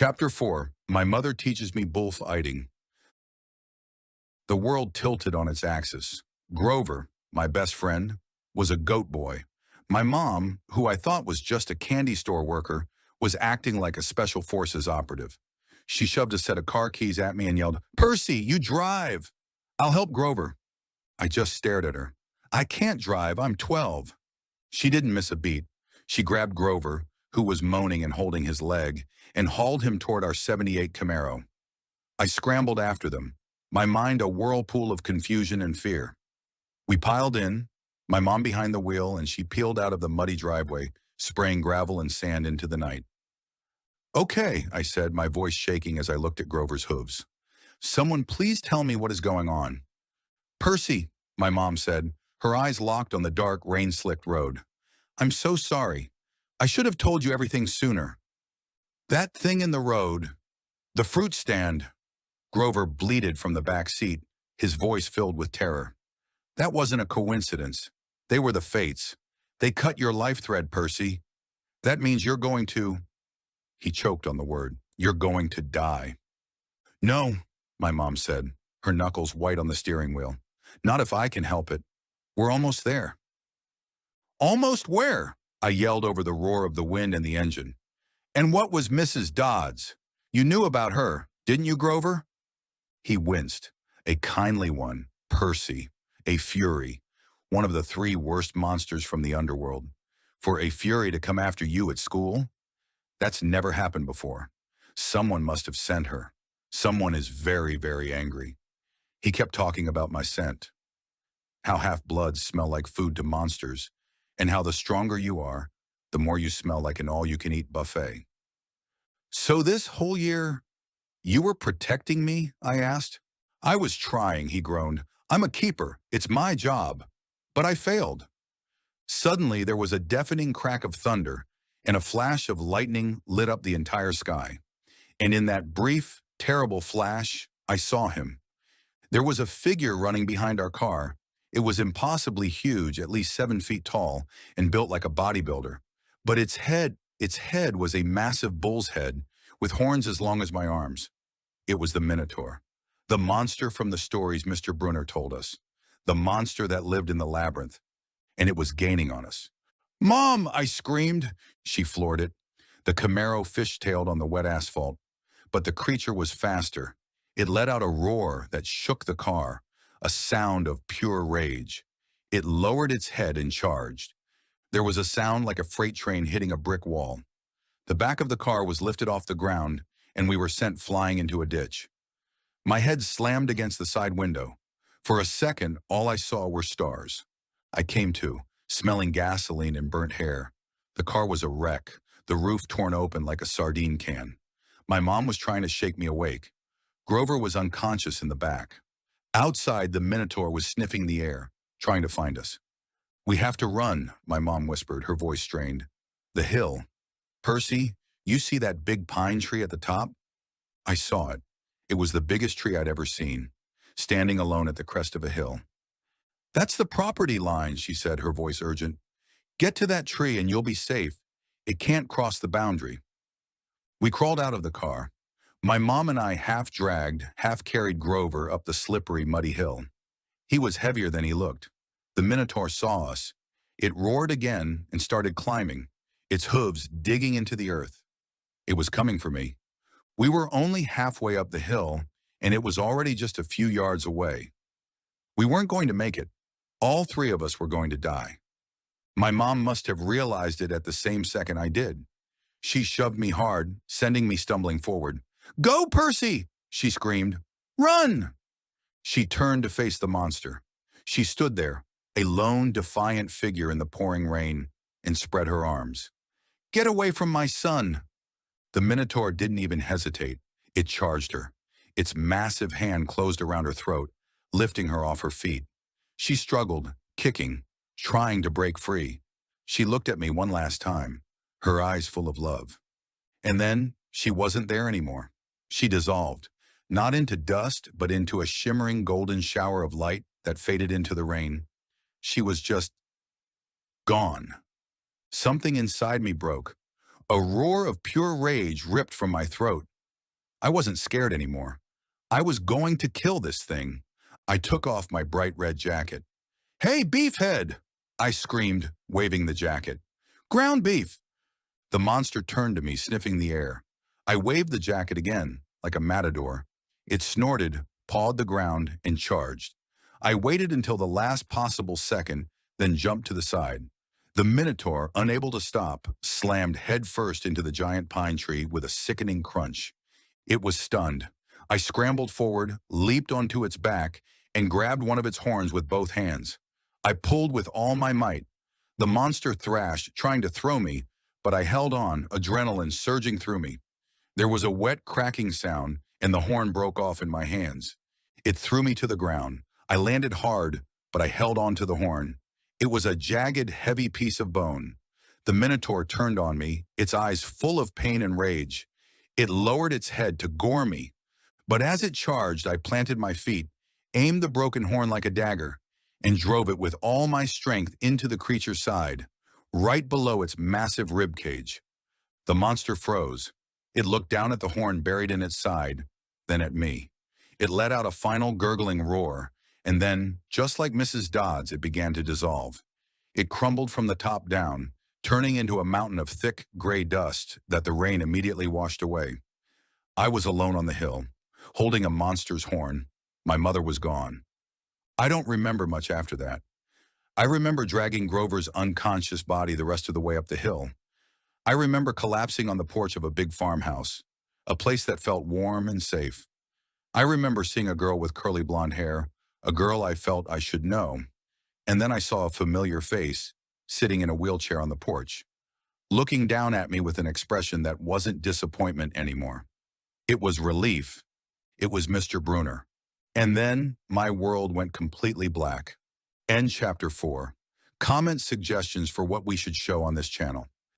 Chapter 4. My mother teaches me bullfighting. The world tilted on its axis. Grover, my best friend, was a goat boy. My mom, who I thought was just a candy store worker, was acting like a special forces operative. She shoved a set of car keys at me and yelled, "Percy, you drive! I'll help Grover." I just stared at her. "I can't drive, I'm 12. She didn't miss a beat. She grabbed Grover, who was moaning and holding his leg, and hauled him toward our '78 Camaro. I scrambled after them, my mind a whirlpool of confusion and fear. We piled in, my mom behind the wheel, and she peeled out of the muddy driveway, spraying gravel and sand into the night. "Okay," I said, my voice shaking as I looked at Grover's hooves. "Someone please tell me what is going on." "Percy," my mom said, her eyes locked on the dark, rain-slicked road. "I'm so sorry. I should have told you everything sooner." "That thing in the road, the fruit stand," Grover bleated from the back seat, his voice filled with terror. "That wasn't a coincidence. They were the fates. They cut your life thread, Percy. That means you're going to—" He choked on the word. "You're going to die." "No," my mom said, her knuckles white on the steering wheel. "Not if I can help it. We're almost there." "Almost where?" I yelled over the roar of the wind and the engine. "And what was Mrs. Dodds? You knew about her, didn't you, Grover?" He winced. A kindly one, Percy, a fury, one of the three worst monsters from the underworld. For a fury to come after you at school? That's never happened before. Someone must have sent her. Someone is very, very angry. He kept talking about my scent, how half-bloods smell like food to monsters, and how the stronger you are, the more you smell like an all-you-can-eat buffet. "So this whole year, you were protecting me?" I asked. "I was trying," he groaned. "I'm a keeper. It's my job. But I failed." Suddenly, there was a deafening crack of thunder, and a flash of lightning lit up the entire sky. And in that brief, terrible flash, I saw him. There was a figure running behind our car. It was impossibly huge, at least 7 feet tall, and built like a bodybuilder. But its head was a massive bull's head, with horns as long as my arms. It was the Minotaur, the monster from the stories Mr. Brunner told us, the monster that lived in the labyrinth, and it was gaining on us. "Mom!" I screamed. She floored it. The Camaro fishtailed on the wet asphalt, but the creature was faster. It let out a roar that shook the car, a sound of pure rage. It lowered its head and charged. There was a sound like a freight train hitting a brick wall. The back of the car was lifted off the ground, and we were sent flying into a ditch. My head slammed against the side window. For a second, all I saw were stars. I came to, smelling gasoline and burnt hair. The car was a wreck, the roof torn open like a sardine can. My mom was trying to shake me awake. Grover was unconscious in the back. Outside, the Minotaur was sniffing the air, trying to find us. "We have to run," my mom whispered, her voice strained. "The hill. Percy, you see that big pine tree at the top?" I saw it. It was the biggest tree I'd ever seen, standing alone at the crest of a hill. "That's the property line," she said, her voice urgent. "Get to that tree and you'll be safe. It can't cross the boundary." We crawled out of the car. My mom and I half dragged, half carried Grover up the slippery, muddy hill. He was heavier than he looked. The Minotaur saw us. It roared again and started climbing, its hooves digging into the earth. It was coming for me. We were only halfway up the hill, and it was already just a few yards away. We weren't going to make it. All three of us were going to die. My mom must have realized it at the same second I did. She shoved me hard, sending me stumbling forward. "Go, Percy!" she screamed. "Run!" She turned to face the monster. She stood there, a lone, defiant figure in the pouring rain, and spread her arms. "Get away from my son!" The Minotaur didn't even hesitate. It charged her. Its massive hand closed around her throat, lifting her off her feet. She struggled, kicking, trying to break free. She looked at me one last time, her eyes full of love. And then she wasn't there anymore. She dissolved, not into dust, but into a shimmering golden shower of light that faded into the rain. She was just gone. Something inside me broke. A roar of pure rage ripped from my throat. I wasn't scared anymore. I was going to kill this thing. I took off my bright red jacket. "Hey, beefhead!" I screamed, waving the jacket. "Ground beef!" The monster turned to me, sniffing the air. I waved the jacket again, like a matador. It snorted, pawed the ground, and charged. I waited until the last possible second, then jumped to the side. The Minotaur, unable to stop, slammed headfirst into the giant pine tree with a sickening crunch. It was stunned. I scrambled forward, leaped onto its back, and grabbed one of its horns with both hands. I pulled with all my might. The monster thrashed, trying to throw me, but I held on, adrenaline surging through me. There was a wet cracking sound, and the horn broke off in my hands. It threw me to the ground. I landed hard, but I held on to the horn. It was a jagged, heavy piece of bone. The Minotaur turned on me, its eyes full of pain and rage. It lowered its head to gore me. But as it charged, I planted my feet, aimed the broken horn like a dagger, and drove it with all my strength into the creature's side, right below its massive rib cage. The monster froze. It looked down at the horn buried in its side, then at me. It let out a final gurgling roar, and then, just like Mrs. Dodds, it began to dissolve. It crumbled from the top down, turning into a mountain of thick, gray dust that the rain immediately washed away. I was alone on the hill, holding a monster's horn. My mother was gone. I don't remember much after that. I remember dragging Grover's unconscious body the rest of the way up the hill. I remember collapsing on the porch of a big farmhouse, a place that felt warm and safe. I remember seeing a girl with curly blonde hair, a girl I felt I should know, and then I saw a familiar face sitting in a wheelchair on the porch, looking down at me with an expression that wasn't disappointment anymore. It was relief. It was Mr. Bruner. And then my world went completely black. End chapter 4. Comment suggestions for what we should show on this channel.